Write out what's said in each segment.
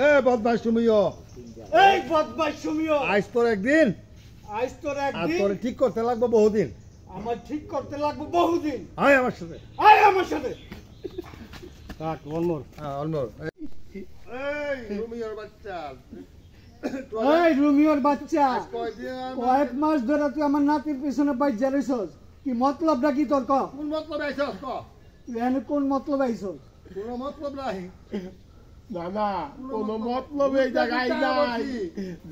এ বদমাশ তুমিও, এই বদমাশ তুমিও, আজ তোর একদিন, আজ তোর আর একদিন, তোর ঠিক করতে লাগবে বহুদিন। আমার ঠিক করতে লাগবে বহুদিন। আয় আমার সাথে, আয় আমার সাথে। কাট অনমোর। হ্যাঁ অলমোর। এই রুমিওর বাচ্চা, এই রুমিওর বাচ্চা, কয়দিন কয়েক মাস ধরে তুই আমার নাতির পিছনে বাইজা রইছস। কি মতলবটা কি তোর? ক কোন মতলব আইছস? ক তুই এনে কোন মতলব আইছস? কোন মতলব নাই। না না কোনো মতলব এই জায়গায় নাই,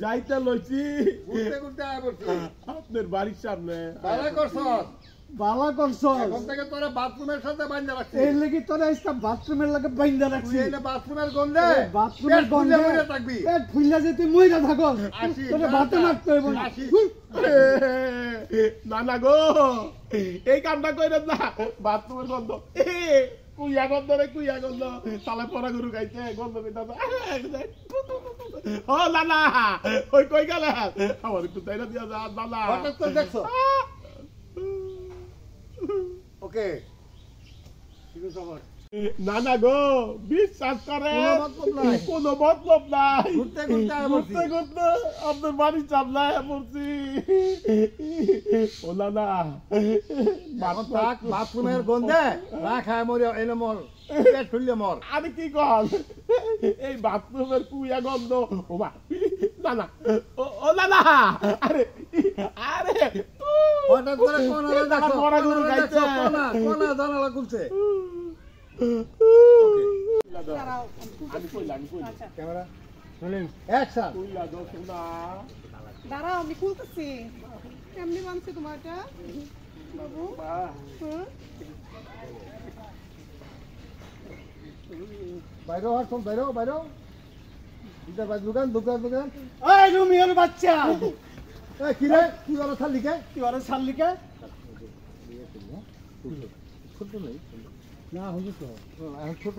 যাইতে লইছি ঘুরতে ঘুরতে আয় বলছি। আপনার বাড়ির সামনে। ভালো করছস, বালা করছস। এখন থেকে তোরা বাথরুমের সাথে বাঁধা রাখছিস। এই লাগি তোরা আজকে বাথরুমের লাগে বাইন্ধা রাখছিস। তুই এনে বাথরুমের গন্ধে বাথরুমের গন্ধে মরে থাকবি। পেট ফুইলা যে তুই মইরা থাকস। আসিস, তোরে না, ভাতে না, মারতে হইব না। আসিস। না না গো, এই কামটা কইরেন না। বাথরুমের গন্ধ, কুইয়া গন্ধ রে, কুইয়া গন্ধ। তালে পরা গরু খাইছে গন্ধ পেটা। ও লালা, ওই কই গেলে আমার একটু তাইরা দিয়া যা লালা। হঠাৎ করে দেখছো? ওকে ঠিক আছে আমার। না না গো, বিশ্বাস করে কোনো মতলব নাই। কোনো মতলব নাই। ঘুরতে ঘুরতে আয় বলছি। ঘুরতে ঘুরতে আপনার বাড়ির সামনে পড়ছি। ও না না, এখন থাক বাথরুমের গন্ধে না খায় মরে এনে মর, পেট ফুললে মর। আমি কি কল, এই বাথরুমের কুইয়া গন্ধ। ও মা, না না, ও না না, আরে আরে হঠাৎ করে কোনারে দেখো, পরা গরু কোনারে খাইছে। দেখো, কোনা জানালা খুলছে। আমি কইলাম ক্যামেরা রোলিং অ্যাকশন। কইলা দোষ না। দাঁড়াও আমি খুলতেছি। কেমনি বানছে তোমার এটা বাবু? হুম? বাইরে হট, সব বাইরে বাইরে। ইদার বাই দোকান দোকান দোকান। এই রুমিওর বাচ্চা, এ কি রে, তুই ওরা ছাড়লি কে? তুই ওরে ছাড়লি কে? ছোট নেই না, হুজুর তো এখন ছোট।